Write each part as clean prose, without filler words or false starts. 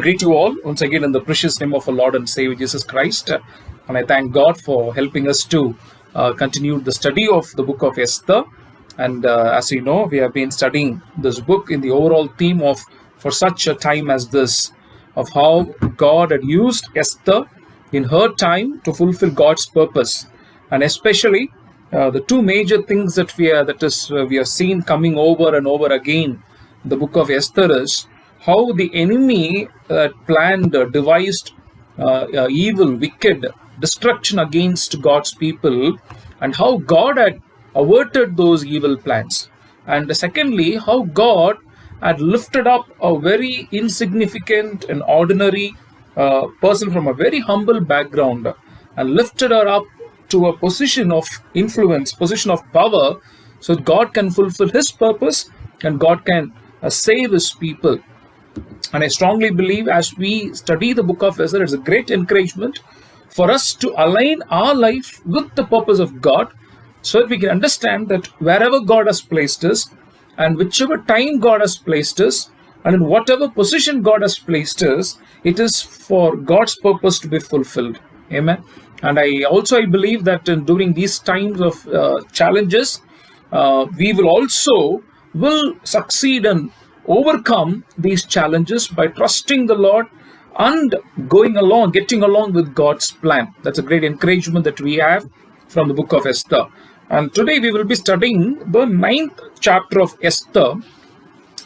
greet you all once again in the precious name of our Lord and Savior Jesus Christ. And I thank God for helping us to continue the study of the book of Esther. And as you know, we have been studying this book in the overall theme of for such a time as this, of how God had used Esther in her time to fulfill God's purpose. And especially the two major things that we have seen coming over and over again in the book of Esther is how the enemy planned, devised evil, wicked destruction against God's people, and how God had averted those evil plans. And secondly, how God had lifted up a very insignificant and ordinary person from a very humble background and lifted her up to a position of influence, position of power, so that God can fulfill His purpose and God can save His people. And I strongly believe as we study the book of Esther, it's a great encouragement for us to align our life with the purpose of God, so that we can understand that wherever God has placed us and whichever time God has placed us and in whatever position God has placed us, it is for God's purpose to be fulfilled. Amen. And I believe that during these times of challenges, we will succeed and overcome these challenges by trusting the Lord and getting along with God's plan. That's a great encouragement that we have from the book of Esther. And today we will be studying the 9th chapter of Esther,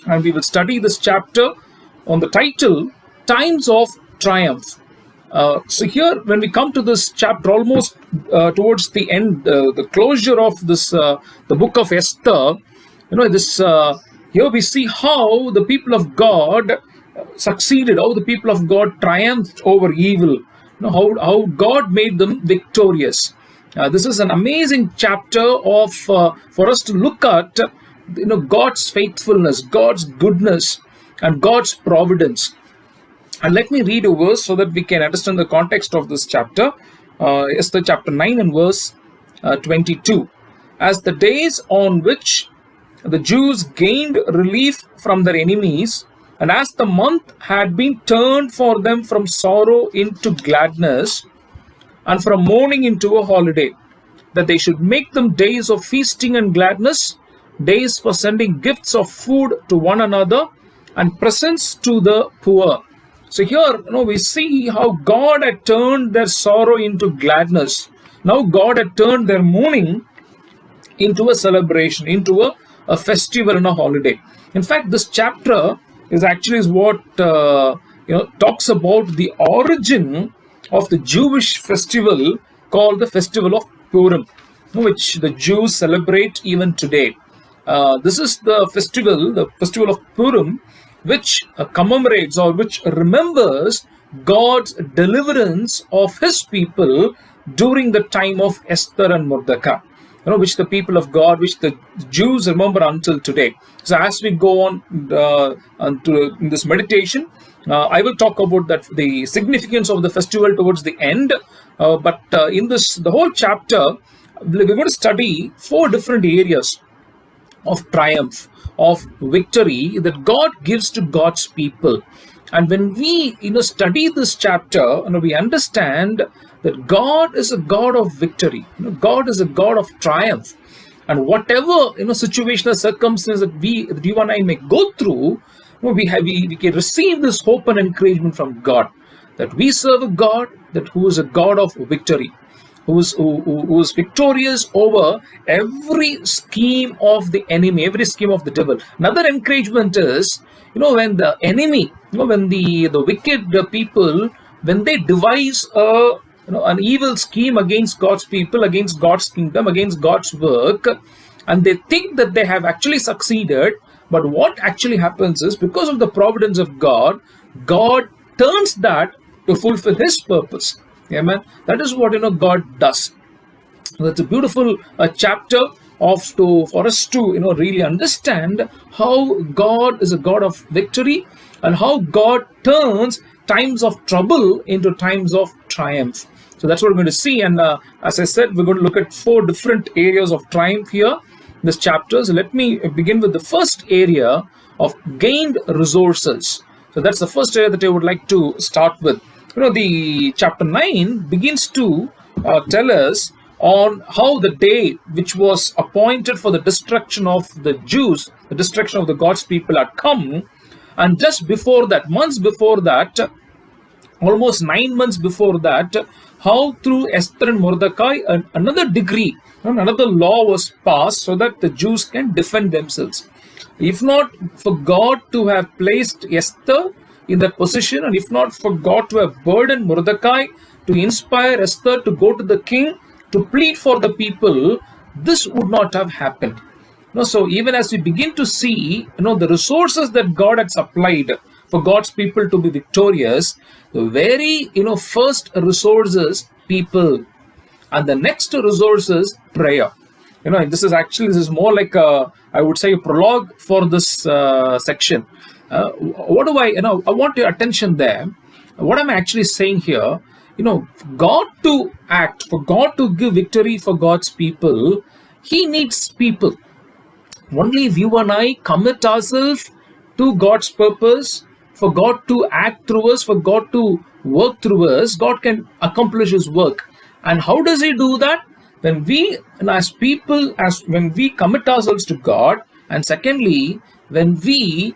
and we will study this chapter on the title Times of Triumph. So here, when we come to this chapter, almost towards the end, the closure of this, the book of Esther, here we see how the people of God succeeded, how the people of God triumphed over evil, how God made them victorious. This is an amazing chapter of for us to look at, God's faithfulness, God's goodness, and God's providence. And let me read a verse so that we can understand the context of this chapter. Esther chapter 9 and verse 22. As the days on which the Jews gained relief from their enemies, and as the month had been turned for them from sorrow into gladness, and from mourning into a holiday, that they should make them days of feasting and gladness, days for sending gifts of food to one another, and presents to the poor. So here, we see how God had turned their sorrow into gladness. Now God had turned their mourning into a celebration, into a festival and a holiday. In fact, this chapter is what talks about the origin of the Jewish festival called the Festival of Purim, which the Jews celebrate even today. This is the festival of Purim, which commemorates or which remembers God's deliverance of His people during the time of Esther and Mordecai, which the people of God, which the Jews remember until today. So as we go on in this meditation, I will talk about the significance of the festival towards the end. But in the whole chapter, we're going to study 4 different areas of triumph, of victory that God gives to God's people. And when we study this chapter, we understand that God is a God of victory. God is a God of triumph. And whatever situational circumstance that you and I may go through, we can receive this hope and encouragement from God, that we serve a God who is a God of victory, who is victorious over every scheme of the enemy, every scheme of the devil. Another encouragement is, when the enemy, when the wicked people, when they devise an evil scheme against God's people, against God's kingdom, against God's work, and they think that they have actually succeeded, but what actually happens is, because of the providence of God, God turns that to fulfill His purpose. Amen. That is what God does. That's a beautiful chapter for us to really understand how God is a God of victory and how God turns times of trouble into times of triumph. So that's what we're going to see. And as I said, we're going to look at 4 different areas of triumph here in this chapter. So let me begin with the first area of gained resources. So that's the first area that I would like to start with. The chapter 9 begins to tell us on how the day which was appointed for the destruction of the Jews, the destruction of the God's people had come. And just before that, months before that, almost 9 months before that, how through Esther and Mordecai, another decree, another law was passed so that the Jews can defend themselves. If not for God to have placed Esther in that position, and if not for God to have burdened Mordecai to inspire Esther to go to the king to plead for the people, this would not have happened. So even as we begin to see, the resources that God had supplied for God's people to be victorious, the very, first resources, people, and the next resources, prayer. This is more like I would say a prologue for this section. What do I want your attention there. What I'm actually saying here, God to act, for God to give victory for God's people, He needs people. Only if you and I commit ourselves to God's purpose, for God to act through us, for God to work through us, God can accomplish His work. And how does He do that? When we, as people, when we commit ourselves to God, and secondly, when we,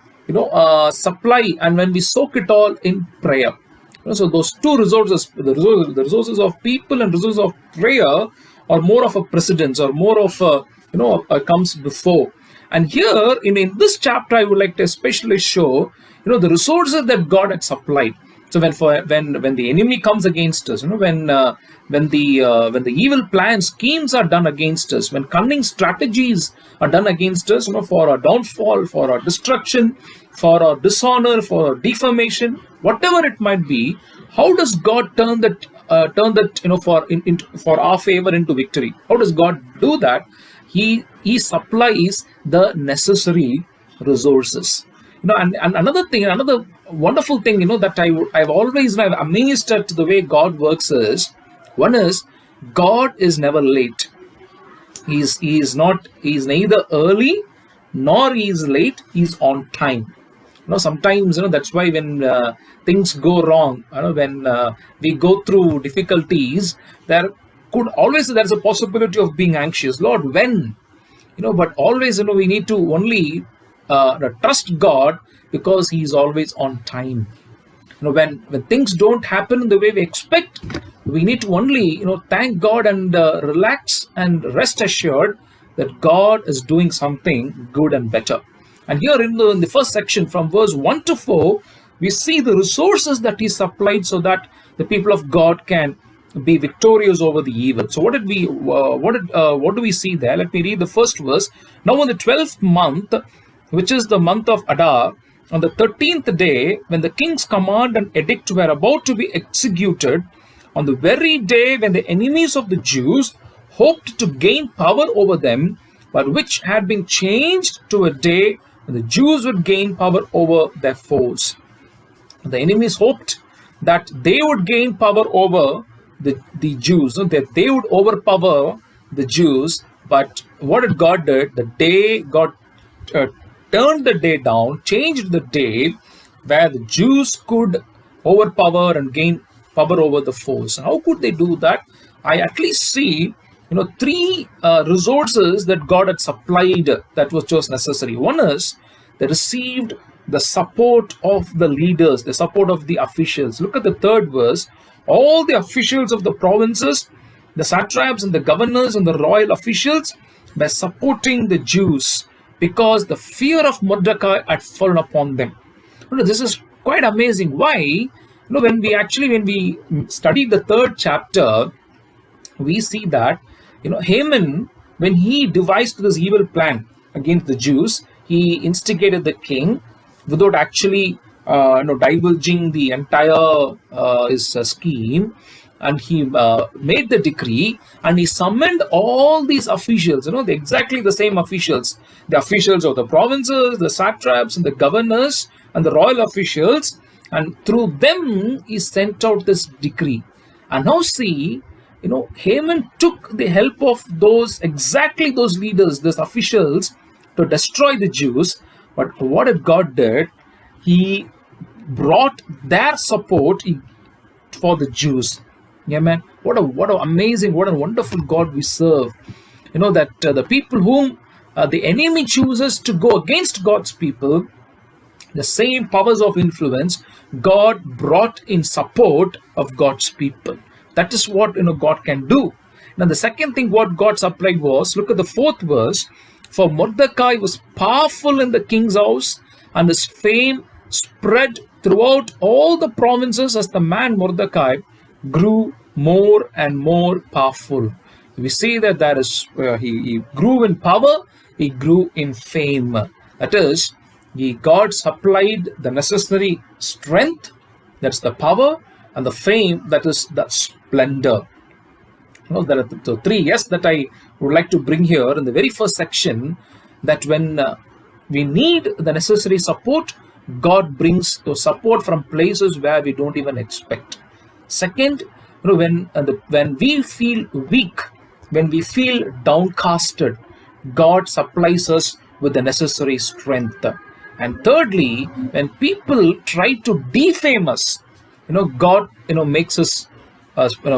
supply and when we soak it all in prayer. So those two resources, the resources of people and resources of prayer, are more of a precedence, or more of a, comes before. And here in this chapter, I would like to especially show, the resources that God had supplied. So when the enemy comes against us, when the evil plans, schemes are done against us, when cunning strategies are done against us, for our downfall, for our destruction, for our dishonor, for our defamation, whatever it might be, how does God turn that for our favor into victory? How does God do that? He supplies the necessary resources. And another thing, another wonderful thing, that I've always been amazed at the way God works is, one is, God is never late. He's neither early nor he's late. He's on time. Sometimes, that's why when things go wrong, when we go through difficulties, there's a possibility of being anxious. Lord, when? But always, we need to only trust God, because He is always on time. When things don't happen in the way we expect, we need to only, thank God and relax and rest assured that God is doing something good and better. And here in the first section, from verse 1 to 4, we see the resources that He supplied so that the people of God can be victorious over the evil. So what do we see there? Let me read the first verse. Now in the 12th month, which is the month of Adar, on the 13th day, when the king's command and edict were about to be executed, on the very day when the enemies of the Jews hoped to gain power over them, but which had been changed to a day when the Jews would gain power over their foes. The enemies hoped that they would gain power over the Jews, that they would overpower the Jews. But what did God do? The day God turned the day down, changed the day where the Jews could overpower and gain power over the foes. How could they do that? I at least see, three resources that God had supplied that was just necessary. One is they received the support of the leaders, the support of the officials. Look at the third verse. All the officials of the provinces, the satraps and the governors and the royal officials were supporting the Jews, because the fear of Mordecai had fallen upon them. This is quite amazing. Why? When we study the third chapter, we see that Haman, when he devised this evil plan against the Jews, he instigated the king without actually divulging the entire his scheme. And he made the decree, and he summoned all these officials, exactly the same officials, the officials of the provinces, the satraps and the governors and the royal officials, and through them he sent out this decree. And now see, Haman took the help of those leaders, those officials, to destroy the Jews. But what did God did? He brought their support for the Jews. Yeah, man. What a amazing, what a wonderful God we serve. That the people whom the enemy chooses to go against God's people, the same powers of influence God brought in support of God's people. That is what God can do. Now the second thing what God supplied was, look at the fourth verse. For Mordecai was powerful in the king's house, and his fame spread throughout all the provinces as the man Mordecai grew more and more powerful. We see that there is he grew in power, he grew in fame. That is, God supplied the necessary strength, that's the power, and the fame, that is the splendor. There are the three yes that I would like to bring here in the very first section, that when we need the necessary support, God brings the support from places where we don't even expect. Second, when we feel weak, when we feel downcasted, God supplies us with the necessary strength. And thirdly, when people try to defame us, God makes us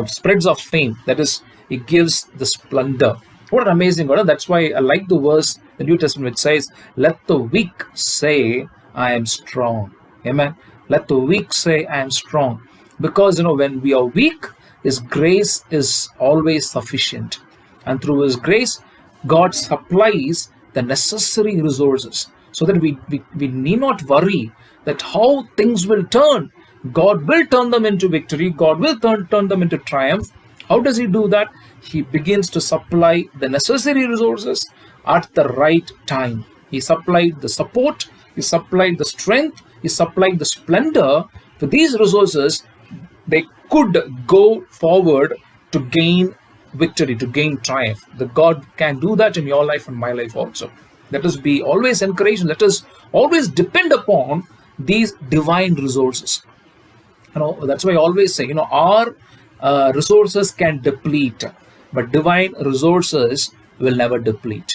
spreads of fame. That is, He gives the splendor. What an amazing God! That's why I like the verse in the New Testament which says, "Let the weak say, I am strong." Amen. Let the weak say, I am strong. Because when we are weak, His grace is always sufficient, and through His grace, God supplies the necessary resources, so that we need not worry that how things will turn. God will turn them into victory. God will turn them into triumph. How does He do that? He begins to supply the necessary resources at the right time. He supplied the support, He supplied the strength, He supplied the splendor. For these resources, they could go forward to gain victory, to gain triumph. The God can do that in your life and my life also. Let us be always encouraged. Let us always depend upon these divine resources. That's why I always say, our resources can deplete, but divine resources will never deplete.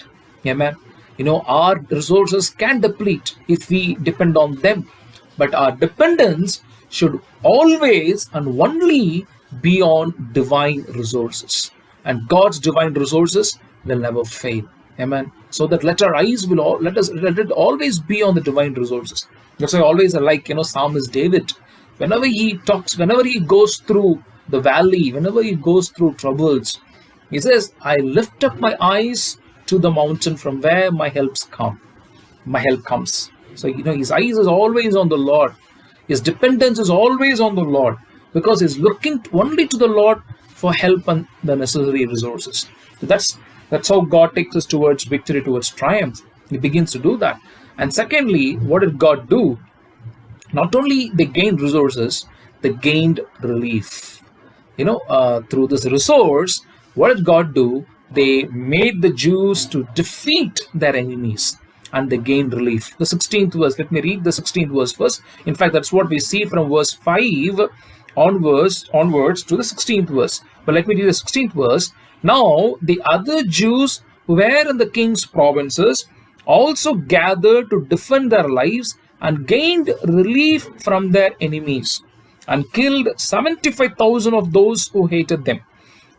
Amen. Our resources can deplete if we depend on them, but our dependence should always and only be on divine resources, and God's divine resources will never fail. Amen. So that let it always be on the divine resources. That's why I always like Psalmist David. Whenever he talks, whenever he goes through the valley, whenever he goes through troubles, he says, I lift up my eyes to the mountain from where my help comes. So his eyes is always on the Lord. His dependence is always on the Lord, because he's looking only to the Lord for help and the necessary resources. So that's how God takes us towards victory, towards triumph. He begins to do that. And secondly, what did God do? Not only they gained resources, they gained relief. Through this resource, what did God do? They made the Jews to defeat their enemies, and they gained relief. The 16th verse, let me read the 16th verse first. In fact, that's what we see from verse 5 onwards to the 16th verse. But let me read the 16th verse. Now, the other Jews who were in the king's provinces also gathered to defend their lives and gained relief from their enemies, and killed 75,000 of those who hated them.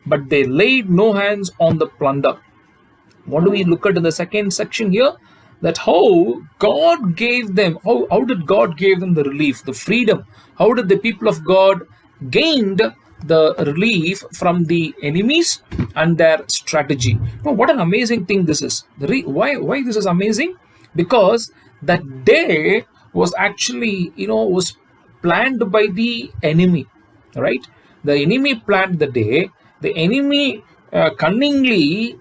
But they laid no hands on the plunder. What do we look at in the second section here? That how God gave them, how did God give them the relief, the freedom? How did the people of God gained the relief from the enemies and their strategy? What an amazing thing this is. Why this is amazing? Because that day was actually, was planned by the enemy, right? The enemy planned the day. The enemy cunningly,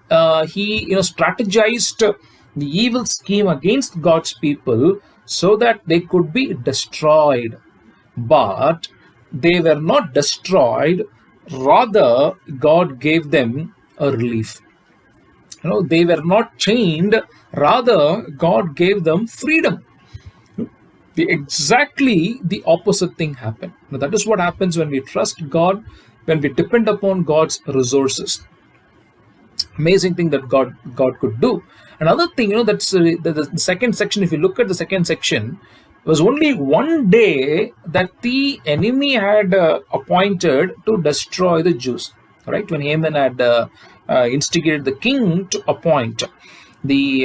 he strategized the evil scheme against God's people so that they could be destroyed. But they were not destroyed. Rather, God gave them a relief. They were not chained. Rather, God gave them freedom. Exactly the opposite thing happened. Now, that is what happens when we trust God, when we depend upon God's resources. Amazing thing that God could do. Another thing, that's the second section. If you look at the second section, was only one day that the enemy had appointed to destroy the Jews. Right, when Haman had instigated the king to appoint the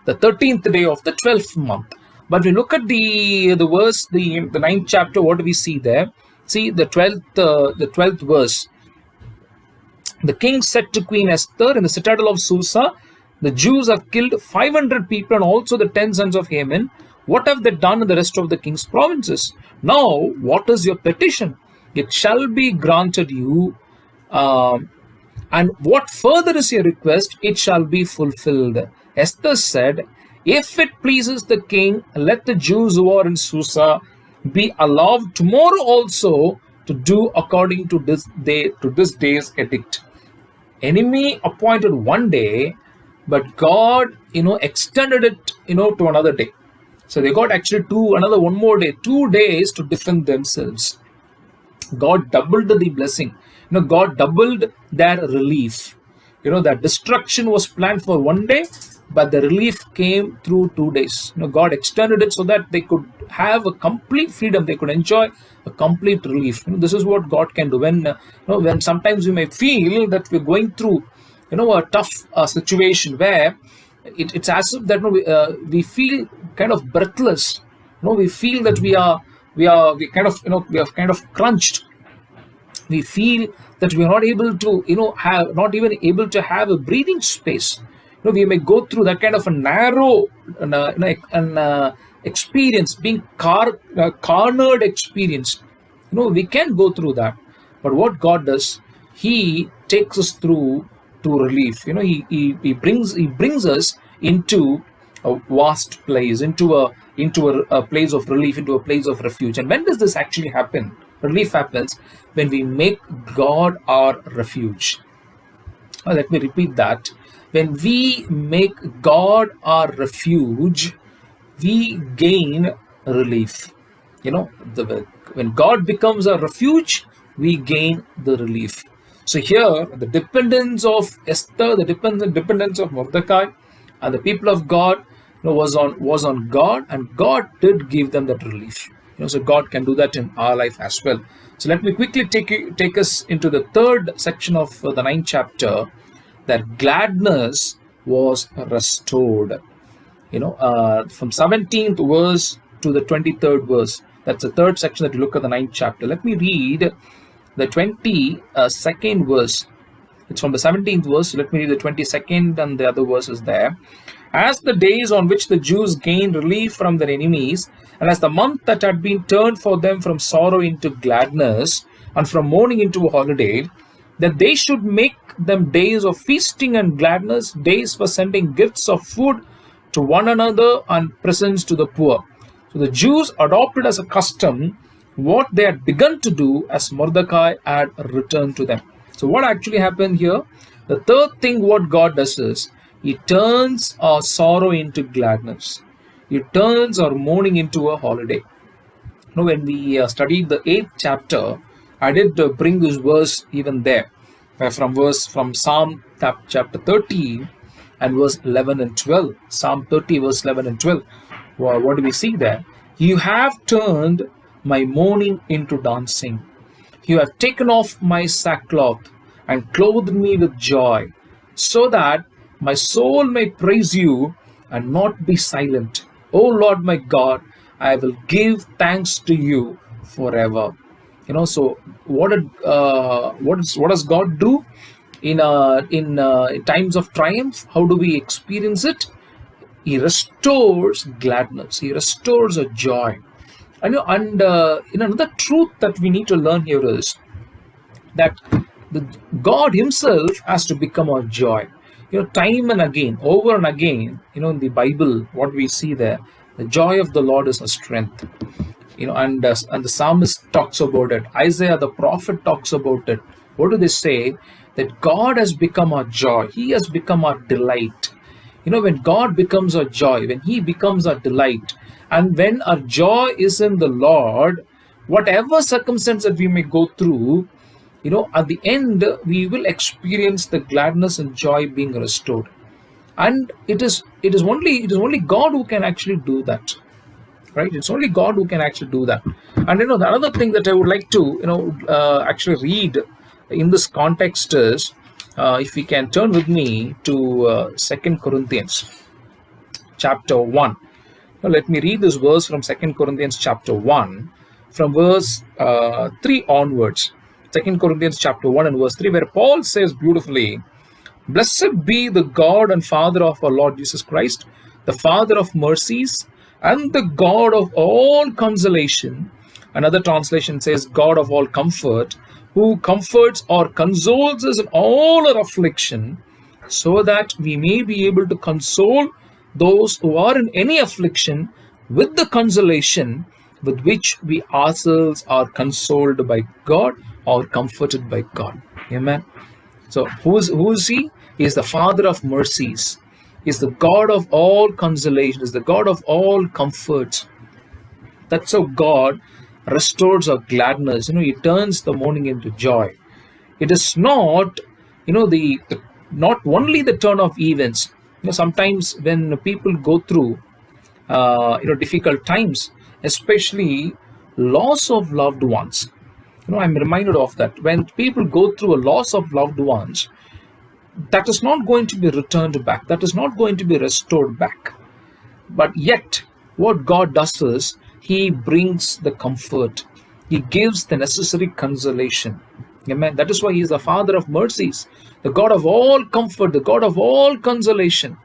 13th day of the 12th month. But we look at the verse, the 9th chapter. What do we see there? See the 12th verse. The king said to Queen Esther in the citadel of Susa, the Jews have killed 500 people and also the 10 sons of Haman. What have they done in the rest of the king's provinces? Now, what is your petition? It shall be granted you. And what further is your request? It shall be fulfilled. Esther said, if it pleases the king, let the Jews who are in Susa be allowed tomorrow also to do according to this day's edict. Enemy appointed one day, but God, extended it, to another day. So they got actually one more day, 2 days to defend themselves. God doubled the blessing. God doubled their relief. That destruction was planned for one day, but the relief came through 2 days. God extended it so that they could have a complete freedom. They could enjoy a complete relief. This is what God can do. When sometimes we may feel that we're going through, a tough situation where it's as if that we feel kind of breathless. We feel that we are kind of crunched. We feel that we are not able to not even able to have a breathing space. We may go through that kind of a narrow experience, being cornered experience. We can go through that, but what God does, He takes us through to relief. He brings us into a vast place, into a place of relief, into a place of refuge. And when does this actually happen? Relief happens when we make God our refuge. Let me repeat that. When we make God our refuge, we gain relief. When God becomes our refuge, we gain the relief. So here, the dependence of Esther, the dependence of Mordecai, and the people of God was on God, and God did give them that relief. So God can do that in our life as well. So let me quickly take us into the third section of the 9th chapter, that gladness was restored. From 17th verse to the 23rd verse. That's the third section that you look at the 9th chapter. Let me read the 22nd verse. It's from the 17th verse. So let me read the 22nd and the other verses there. As the days on which the Jews gained relief from their enemies, and as the month that had been turned for them from sorrow into gladness, and from mourning into a holiday, that they should make them days of feasting and gladness, days for sending gifts of food to one another and presents to the poor. So the Jews adopted as a custom what they had begun to do as Mordecai had returned to them. So what actually happened here? The third thing what God does is, He turns our sorrow into gladness. He turns our mourning into a holiday. When we studied the 8th chapter, I did bring this verse even there, from Psalm chapter 30 and verse 11 and 12. Psalm 30 verse 11 and 12. What do we see there? You have turned my mourning into dancing. You have taken off my sackcloth and clothed me with joy, so that my soul may praise you and not be silent. O Lord my God, I will give thanks to you forever. So what does God do in times of triumph? How do we experience it? He restores gladness. He restores a joy. And another truth that we need to learn here is that God Himself has to become our joy. Time and again, over and again, in the Bible, what we see there, the joy of the Lord is our strength. And the psalmist talks about it. Isaiah the prophet talks about it. What do they say? That God has become our joy. He has become our delight. When God becomes our joy, when He becomes our delight, and when our joy is in the Lord, whatever circumstance that we may go through, at the end, we will experience the gladness and joy being restored. And it is only God who can actually do that. right? It's only God who can actually do that. And the another thing that I would like to actually read in this context is, if we can turn with me to 2 Corinthians chapter 1. Now, let me read this verse from 2 Corinthians chapter 1, from verse 3 onwards. 2 Corinthians chapter 1 and verse 3, where Paul says beautifully, "Blessed be the God and Father of our Lord Jesus Christ, the Father of mercies and the God of all consolation." Another translation says, "God of all comfort, who comforts or consoles us in all our affliction, so that we may be able to console those who are in any affliction with the consolation with which we ourselves are consoled by God or comforted by God." Amen. So who is he? He is the Father of mercies. He is the God of all consolation. He is the God of all comfort. That's how God restores our gladness. He turns the mourning into joy. It is not, not only the turn of events. Sometimes when people go through, difficult times, especially loss of loved ones. I'm reminded of that. When people go through a loss of loved ones, that is not going to be returned back. That is not going to be restored back. But yet, what God does is, He brings the comfort. He gives the necessary consolation. Amen. That is why He is the Father of mercies, the God of all comfort, the God of all consolation.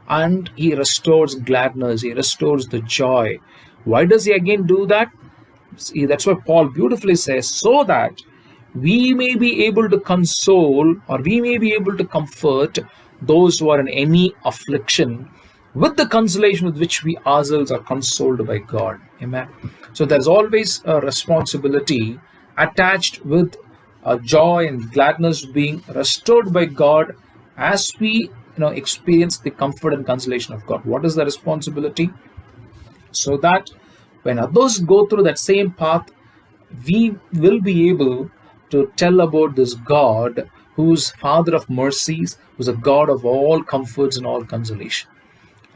And He restores gladness. He restores the joy. Why does He again do that? See, that's why Paul beautifully says, so that we may be able to console, or we may be able to comfort those who are in any affliction with the consolation with which we ourselves are consoled by God. Amen. So there's always a responsibility attached with joy and gladness being restored by God as we experience the comfort and consolation of God. What is the responsibility? So that when others go through that same path, we will be able to tell about this God who's Father of mercies, who's a God of all comforts and all consolation.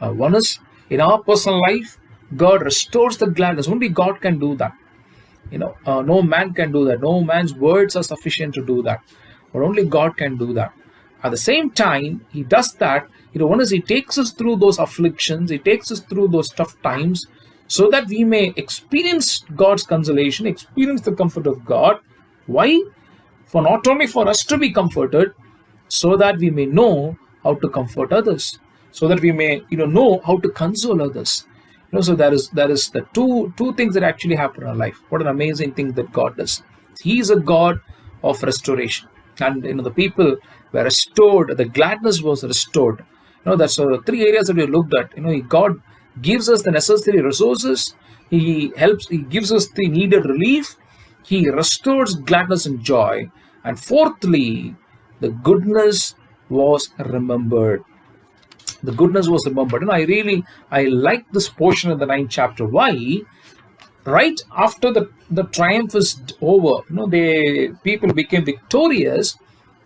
One is, in our personal life, God restores the gladness. Only God can do that. No man can do that. No man's words are sufficient to do that. But only God can do that. At the same time, He does that. One is He takes us through those afflictions. He takes us through those tough times, so that we may experience God's consolation, experience the comfort of God. Why? For not only for us to be comforted, so that we may know how to comfort others, so that we may know how to console others. So that is the two things that actually happen in our life. What an amazing thing that God does. He is a God of restoration, and the people were restored. The gladness was restored. That's the three areas that we looked at. God gives us the necessary resources. He gives us the needed relief. He restores gladness and joy. And fourthly, the goodness was remembered. The goodness was remembered. I like this portion of the 9th chapter. Why? Right after the triumph is over, people became victorious.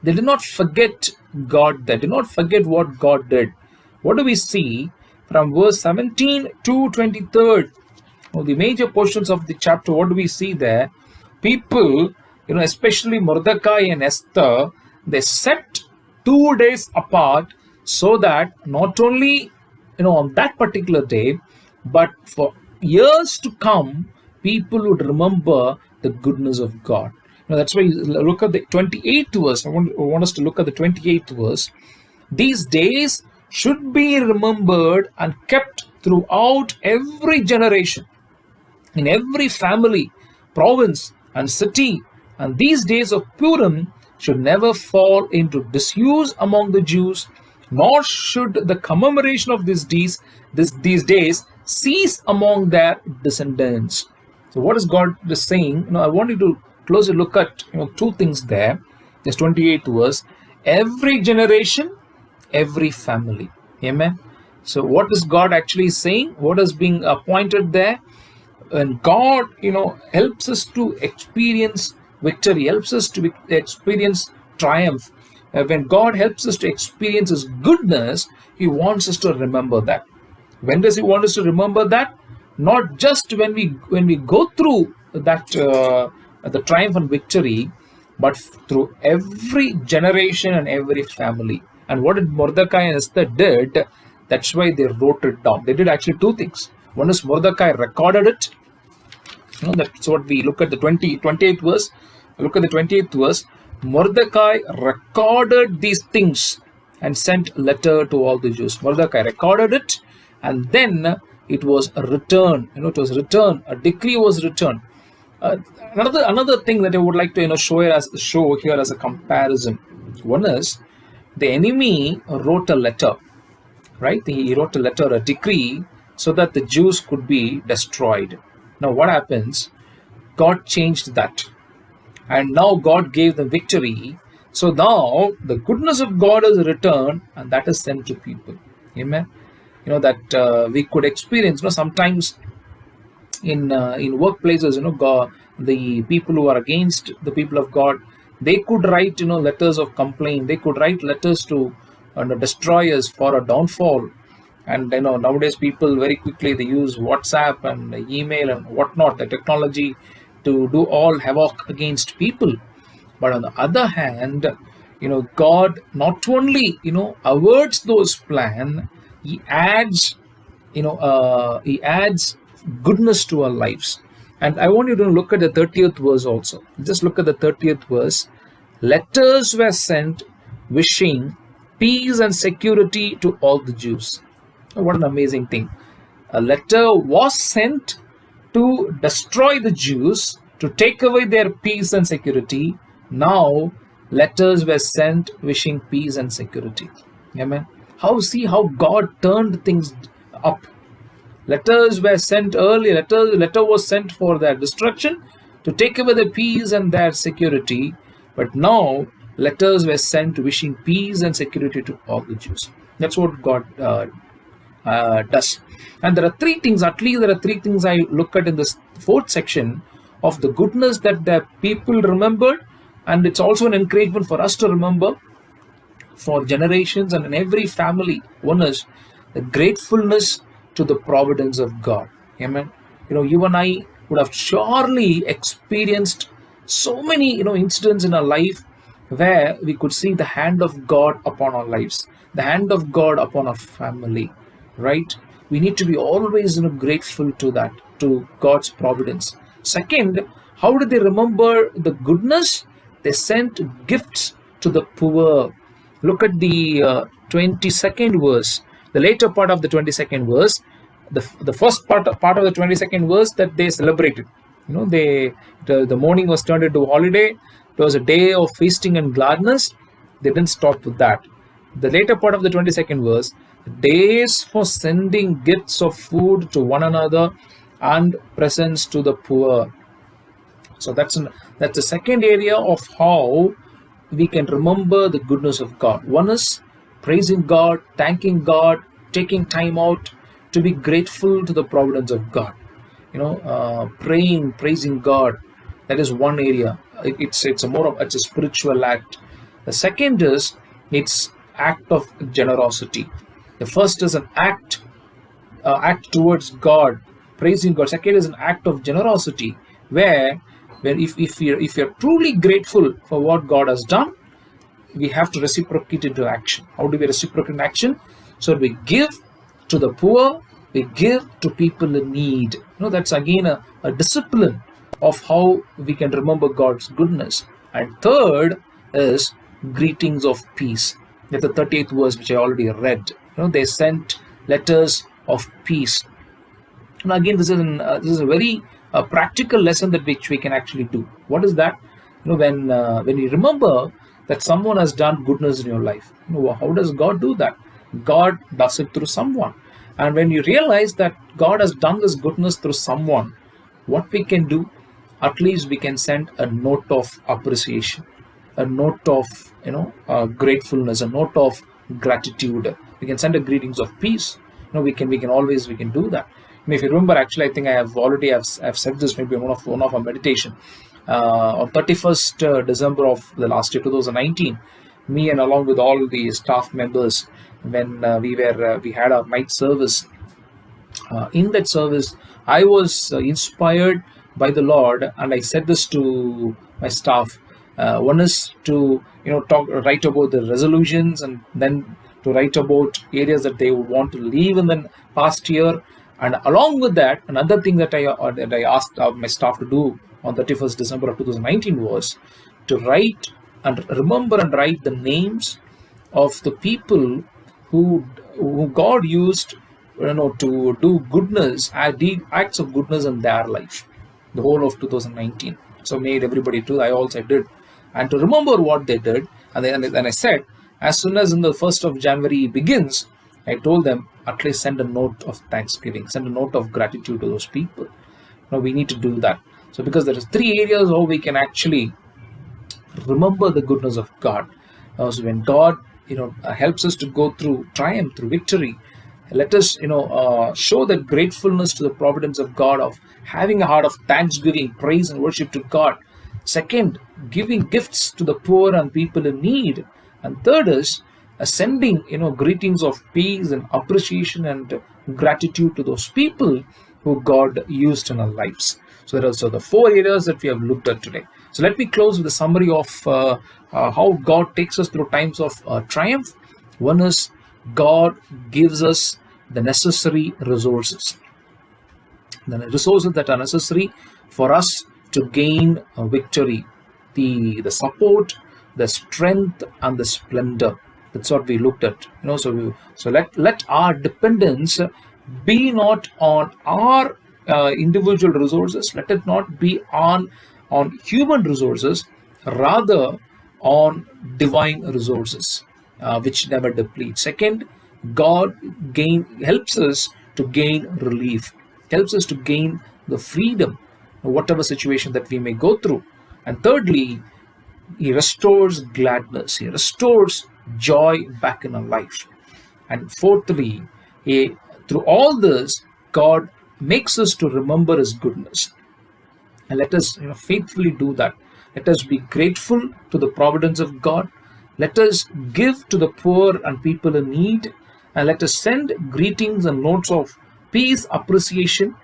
They did not forget God. They did not forget what God did. What do we see from verse 17 to 23rd? The major portions of the chapter, what do we see there? People, especially Mordecai and Esther, they set 2 days apart, so that not only on that particular day, but for years to come, people would remember the goodness of God. That's why you look at the 28th verse. I want us to look at the 28th verse. These days should be remembered and kept throughout every generation, in every family, province, and city. And these days of Purim should never fall into disuse among the Jews, nor should the commemoration of these days cease among their descendants. So what is God saying? I want you to closely look at two things there. This 28th verse. Every generation, every family. Amen. So what is God actually saying? What is being appointed there? And God, helps us to experience victory, helps us to experience triumph. When God helps us to experience His goodness, He wants us to remember that. When does He want us to remember that? not just when we go through that the triumph and victory, but through every generation and every family. And what did Mordecai and Esther did? That's why they wrote it down. They did actually two things. One is Mordecai recorded it. That's what we look at the 28th verse. Look at the 28th verse. Mordecai recorded these things and sent letter to all the Jews. Mordecai recorded it, and then it was returned. It was returned. A decree was returned. Another thing that I would like to show here as a comparison. One is the enemy wrote a letter, right? He wrote a letter, a decree, so that the Jews could be destroyed. Now what happens? God changed that, and now God gave them victory. So now the goodness of God is returned, and that is sent to people. Amen. That we could experience. Sometimes in workplaces, God, the people who are against the people of God, they could write letters of complaint. They could write letters to destroy us for a downfall. And nowadays people very quickly they use WhatsApp and email and whatnot, the technology, to do all havoc against people. But on the other hand, God not only averts those plans, He adds goodness to our lives. And I want you to look at the 30th verse also. Just look at the 30th verse. Letters were sent wishing peace and security to all the Jews. What an amazing thing. A letter was sent to destroy the Jews, to take away their peace and security. Now, letters were sent wishing peace and security. Amen. See how God turned things up. Letters were sent earlier. Letter was sent for their destruction, to take away their peace and their security. But now, letters were sent wishing peace and security to all the Jews. That's what God does. And there are three things, at least there are three things I look at in this fourth section of the goodness that the people remembered. And it's also an encouragement for us to remember for generations and in every family. One is the gratefulness to the providence of God. Amen. You and I would have surely experienced so many incidents in our life where we could see the hand of God upon our lives, the hand of God upon our family, right? We need to be always grateful to that, to God's providence. Second, how did they remember the goodness? They sent gifts to the poor. Look at the 22nd verse, the later part of the 22nd verse. The first part of the 22nd verse, that they celebrated. The morning was turned into a holiday. It was a day of feasting and gladness. They didn't stop with that. The later part of the 22nd verse, days for sending gifts of food to one another and presents to the poor. So that's the second area of how we can remember the goodness of God. One is praising God, thanking God, taking time out to be grateful to the providence of God. Praying, praising God. That is one area. It's a spiritual act. The second is it's act of generosity. The first is an act towards God, praising God. Second is an act of generosity, where if you're truly grateful for what God has done, we have to reciprocate into action. How do we reciprocate in action? So we give to the poor, we give to people in need. That's again a discipline of how we can remember God's goodness. And third is greetings of peace. That's the 38th verse, which I already read. They sent letters of peace. And again, this is a very practical lesson that which we can actually do. What is that? When you remember that someone has done goodness in your life, how does God do that? God does it through someone. And when you realize that God has done this goodness through someone, what we can do, at least we can send a note of appreciation, a note of gratefulness, a note of gratitude. We can send a greetings of peace. We can do that. If you remember, actually, I think I've said this maybe in one of our meditation. On 31st December of the last year, 2019, me and along with all the staff members, when we had our night service, In that service, I was inspired by the Lord, and I said this to my staff. One is to write about the resolutions, and then to write about areas that they would want to leave in the past year. And along with that, another thing that I asked my staff to do on 31st December of 2019 was to write and remember and write the names of the people who God used, to do goodness, acts of goodness in their life, the whole of 2019. So made everybody do. I also did, and to remember what they did, and I said, as soon as in the 1st of January begins, I told them at least send a note of thanksgiving, send a note of gratitude to those people. We need to do that. So because there are three areas how we can actually remember the goodness of God. So when God helps us to go through triumph, through victory, let us show that gratefulness to the providence of God, of having a heart of thanksgiving, praise and worship to God. Second, giving gifts to the poor and people in need. And third is sending greetings of peace and appreciation and gratitude to those people who God used in our lives. So there are also the four areas that we have looked at today. So let me close with a summary of how God takes us through times of triumph. One is God gives us the necessary resources. The resources that are necessary for us to gain a victory. The support, the strength and the splendor. That's what we looked at. So let our dependence be not on our individual resources. Let it not be on human resources, rather on divine resources, which never deplete. Second, God helps us to gain relief, helps us to gain the freedom, whatever situation that we may go through. And thirdly, He restores gladness, He restores joy back in our life. And fourthly, through all this, God makes us to remember His goodness. And let us faithfully do that. Let us be grateful to the providence of God. Let us give to the poor and people in need. And let us send greetings and notes of peace, appreciation,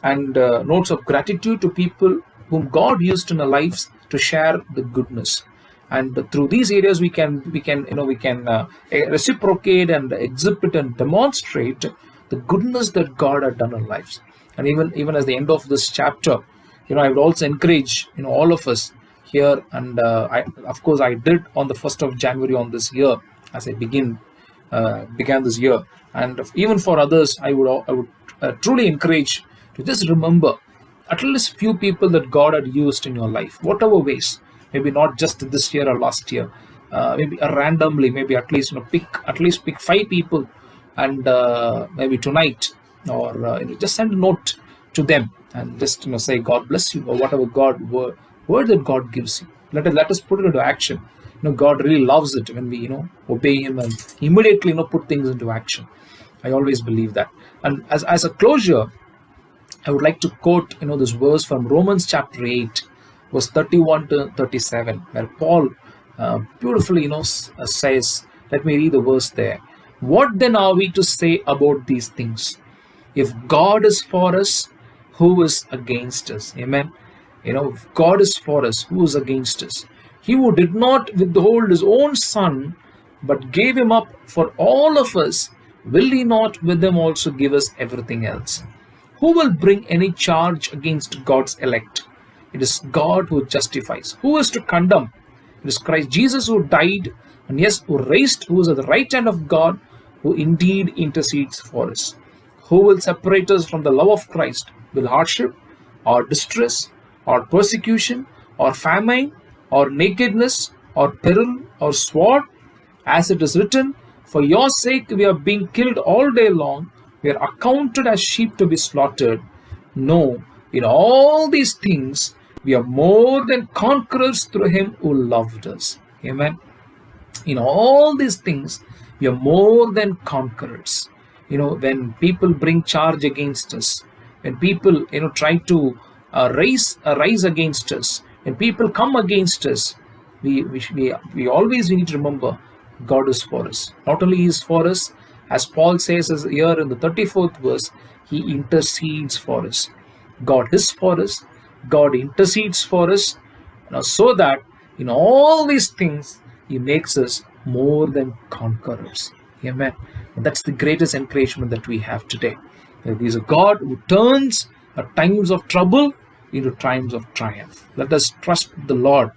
and notes of gratitude to people whom God used in our lives to share the goodness. And through these areas, we can reciprocate and exhibit and demonstrate the goodness that God had done in our lives. And even as the end of this chapter, I would also encourage all of us here, and I did on the 1st of January on this year, as I began this year, and even for others, I would truly encourage to just remember at least few people that God had used in your life, whatever ways, maybe not just this year or last year, maybe randomly, maybe at least pick 5 people, and maybe tonight, or just send a note to them and just say God bless you, or whatever word that God gives you. Let us put it into action. God really loves it when we obey Him and immediately put things into action. I always believe that. And as a closure, I would like to quote this verse from Romans chapter 8, verse 31 to 37, where Paul beautifully says, let me read the verse there. What then are we to say about these things? If God is for us, who is against us? Amen. If God is for us, who is against us? He who did not withhold His own Son, but gave Him up for all of us, will He not with Him also give us everything else? Who will bring any charge against God's elect? It is God who justifies. Who is to condemn? It is Christ Jesus who died, and yes, who is at the right hand of God, who indeed intercedes for us. Who will separate us from the love of Christ? Will hardship, or distress, or persecution, or famine, or nakedness, or peril, or sword? As it is written, for your sake we are being killed all day long, we are accounted as sheep to be slaughtered. No, in all these things we are more than conquerors through Him who loved us. Amen. In all these things we are more than conquerors. When people bring charge against us, when people try to rise against us, when people come against us, we always need to remember God is for us. Not only He is for us, As Paul says here in the 34th verse, he intercedes for us. God is for us. God intercedes for us, so that in all these things he makes us more than conquerors. Amen. And that's the greatest encouragement that we have today. There is a God who turns our times of trouble into times of triumph. Let us trust the Lord.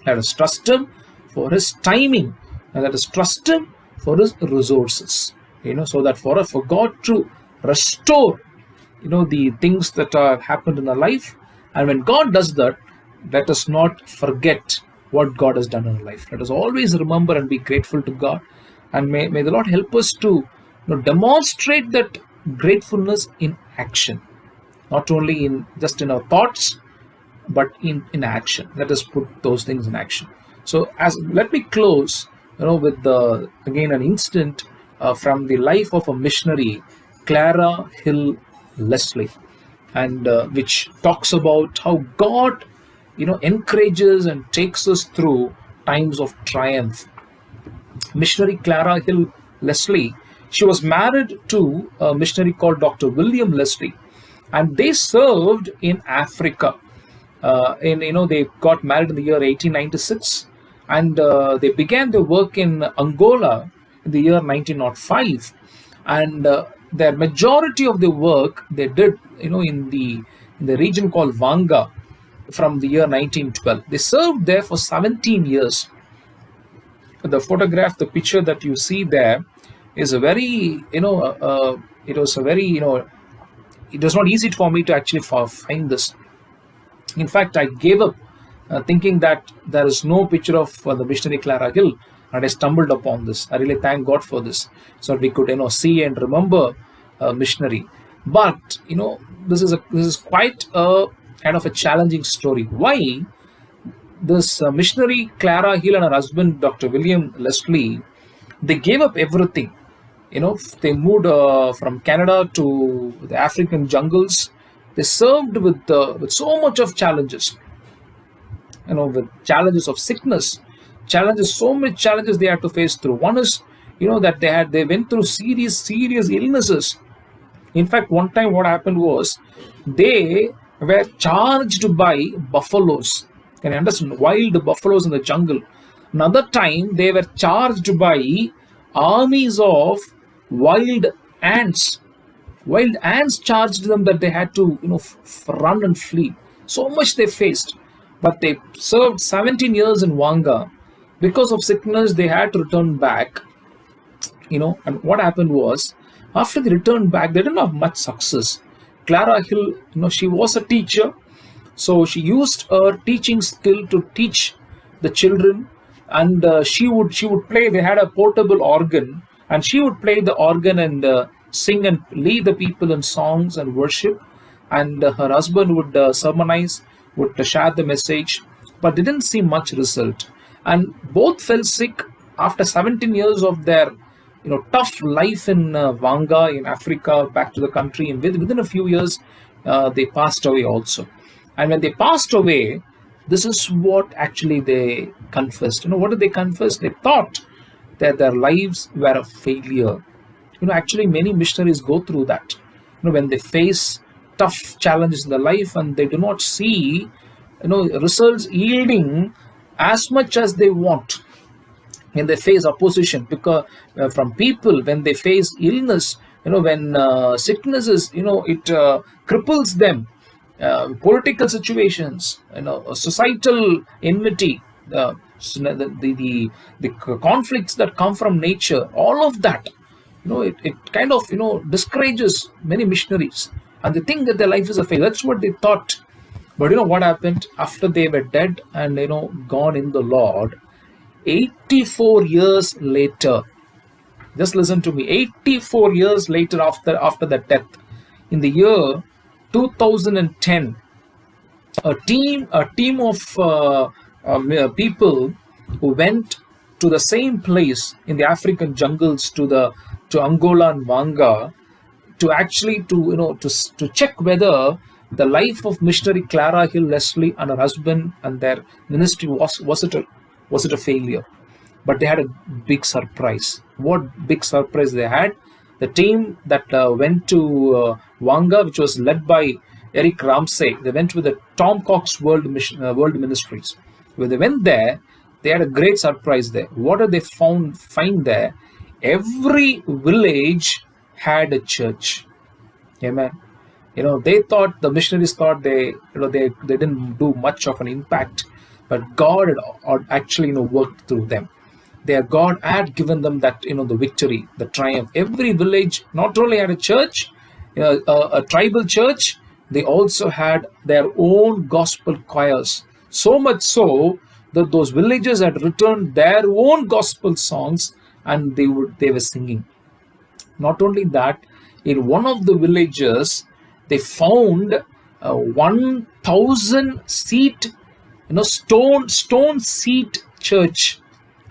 Let us trust Him for His timing, and let us trust Him for His resources. So that for God to restore, the things that are happened in our life, and when God does that, let us not forget what God has done in our life. Let us always remember and be grateful to God, and may the Lord help us to demonstrate that gratefulness in action, not only in just in our thoughts, but in action. Let us put those things in action. So let me close with again an incident from the life of a missionary, Clara Hill Leslie, and which talks about how God encourages and takes us through times of triumph. Missionary Clara Hill Leslie, she was married to a missionary called Dr. William Leslie, and they served in Africa. They got married in the year 1896, and they began their work in Angola in the year 1905, and their majority of the work they did in the region called Vanga from the year 1912. They served there for 17 years. The photograph, the picture that you see there is a very it was a very it was not easy for me to actually find this. In fact, I gave up thinking that there is no picture of the missionary Clara Hill, and I stumbled upon this. I really thank God for this, so that we could see and remember missionary. But this is quite a kind of a challenging story. Why? This missionary Clara Hill and her husband Dr. William Leslie, they gave up everything. They moved from Canada to the African jungles. They served with so much of challenges, with challenges of sickness, so many challenges they had to face through. One is, that they went through serious illnesses. In fact, one time what happened was they were charged by buffaloes. Can you understand? Wild buffaloes in the jungle. Another time they were charged by armies of wild ants. Wild ants charged them that they had to run and flee. So much they faced. But they served 17 years in Vanga. Because of sickness, they had to return back. And what happened was, after they returned back, they didn't have much success. Clara Hill, she was a teacher. So she used her teaching skill to teach the children, and she would play. They had a portable organ, and she would play the organ and sing and lead the people in songs and worship. And her husband would sermonize, would share the message, but didn't see much result. And both fell sick after 17 years of their tough life in Vanga in Africa, back to the country, and within a few years they passed away also. And when they passed away, this is what actually they confessed. What did they confess? They thought that their lives were a failure. Actually many missionaries go through that. When they face tough challenges in their life and they do not see results yielding as much as they want. When they face opposition because from people, when they face illness, when sicknesses, it cripples them. Political situations, societal enmity, the conflicts that come from nature, all of that, it kind of discourages many missionaries, and they think that their life is a failure. That's what they thought. But what happened after they were dead and gone in the Lord? 84 years later, just listen to me. 84 years later, after the death, in the year 2010, a team of people who went to the same place in the African jungles, to Angola and Vanga, to check whether the life of missionary Clara Hill Leslie and her husband and their ministry was it a failure. but they had a big surprise. What big surprise they had? The team that went to Wanga, which was led by Eric Ramsey, they went with the Tom Cox World Ministries. When they went there, they had a great surprise there. What did they find there? Every village had a church. Amen. They thought, the missionaries thought they didn't do much of an impact, but God had actually worked through them. God had given them that the victory, the triumph. Every village not only had a church, a tribal church, they also had their own gospel choirs. So much so that those villages had written their own gospel songs, and they were singing. Not only that, in one of the villages, they found a 1,000 seat, stone seat church,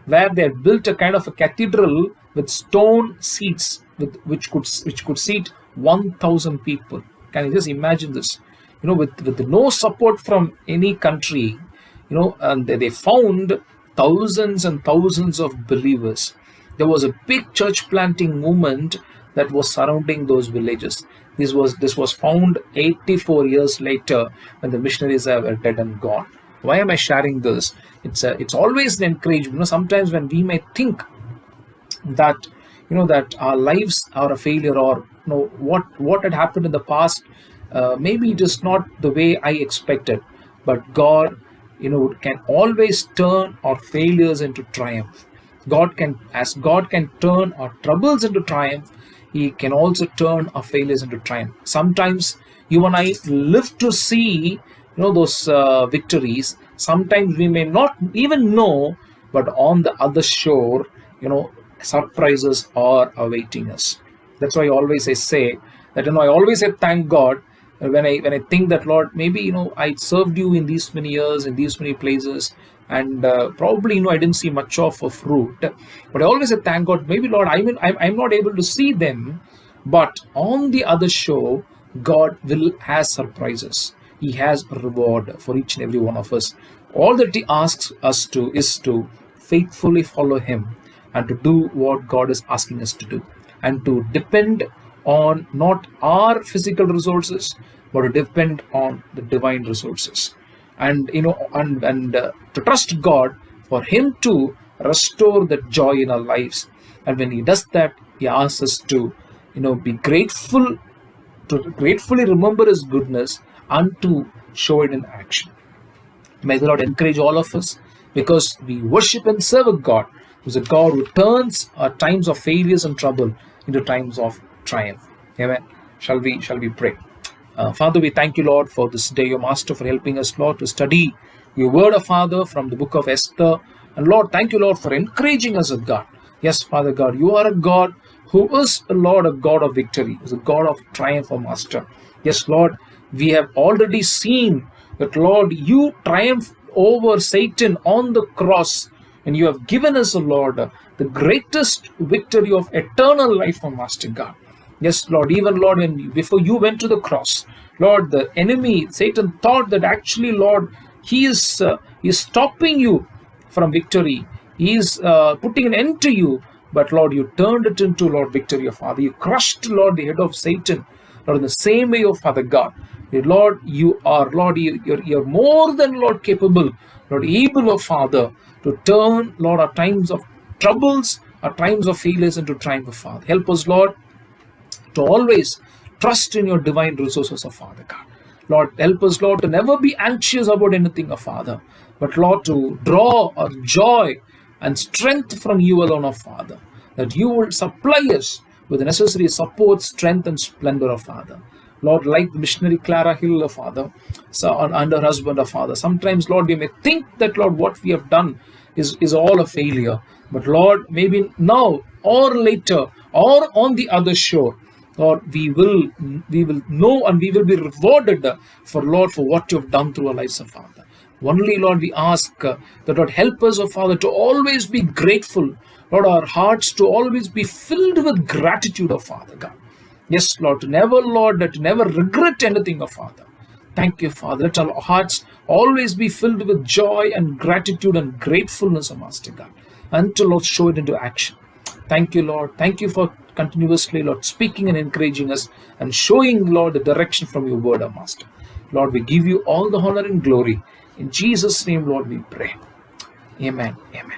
where they had built a kind of a cathedral with stone seats, which could seat 1,000 people. Can you just imagine this? With no support from any country, and they found thousands and thousands of believers. There was a big church planting movement that was surrounding those villages. This was found 84 years later, when the missionaries were dead and gone. Why am I sharing this? It's always an encouragement. Sometimes when we may think that that our lives are a failure, or what had happened in the past, maybe it is not the way I expected, but God can always turn our failures into triumph. As God can turn our troubles into triumph, He can also turn our failures into triumph. Sometimes you and I live to see those victories. Sometimes we may not even know, but on the other shore, surprises are awaiting us. That's why I say that I always say thank God when I think that, Lord, maybe I served you in these many years, in these many places, and probably I didn't see much of a fruit, but I always say thank God. Maybe, Lord, I'm not able to see them, but on the other shore, God has surprises. He has a reward for each and every one of us. All that He asks us is to faithfully follow Him, and to do what God is asking us to do, and to depend on not our physical resources, but to depend on the divine resources, and to trust God for Him to restore that joy in our lives. And when He does that, He asks us to be grateful, to gratefully remember His goodness, and to show it in action. May the Lord encourage all of us, because we worship and serve a God who's a God who turns our times of failures and trouble into times of triumph. Amen. Shall we pray? Father, we thank you, Lord, for this day, your Master, for helping us, Lord, to study your word, of Father, from the book of Esther. And Lord, thank you, Lord, for encouraging us, O God. Yes, Father God, you are a God who is, Lord, a God of victory, is a God of triumph, O Master. Yes, Lord, we have already seen that, Lord, you triumphed over Satan on the cross, and you have given us, O Lord, the greatest victory of eternal life, O Master God. Yes, Lord, even, Lord, before you went to the cross, Lord, the enemy, Satan, thought that actually, Lord, he is stopping you from victory. He is putting an end to you. But, Lord, you turned it into, Lord, victory, O Father. You crushed, Lord, the head of Satan. Lord, in the same way, O Father God, Lord, you are, Lord, you're more than, Lord, capable, Lord, able, O Father, to turn, Lord, our times of troubles, our times of failures into triumph, O Father. Help us, Lord, to always trust in your divine resources, O Father God. Lord, help us, Lord, to never be anxious about anything, O Father, but, Lord, to draw our joy and strength from you alone, O Father, that you will supply us with the necessary support, strength, and splendor, O Father. Lord, like the missionary Clara Hill, O Father, and her husband, O Father, sometimes, Lord, we may think that, Lord, what we have done is all a failure. But, Lord, maybe now or later or on the other shore, Lord, we will know and we will be rewarded for, Lord, for what you have done through our lives, O Father. Only, Lord, we ask that, Lord, help us, O Father, to always be grateful. Lord, our hearts to always be filled with gratitude, O Father God. Yes, Lord, to never regret anything, O Father. Thank you, Father. Let our hearts always be filled with joy and gratitude and gratefulness, O Master God. until, Lord, show it into action. Thank you, Lord. Thank you for continuously, Lord, speaking and encouraging us and showing, Lord, the direction from your word, our Master. Lord, we give you all the honor and glory. In Jesus' name, Lord, we pray. Amen. Amen.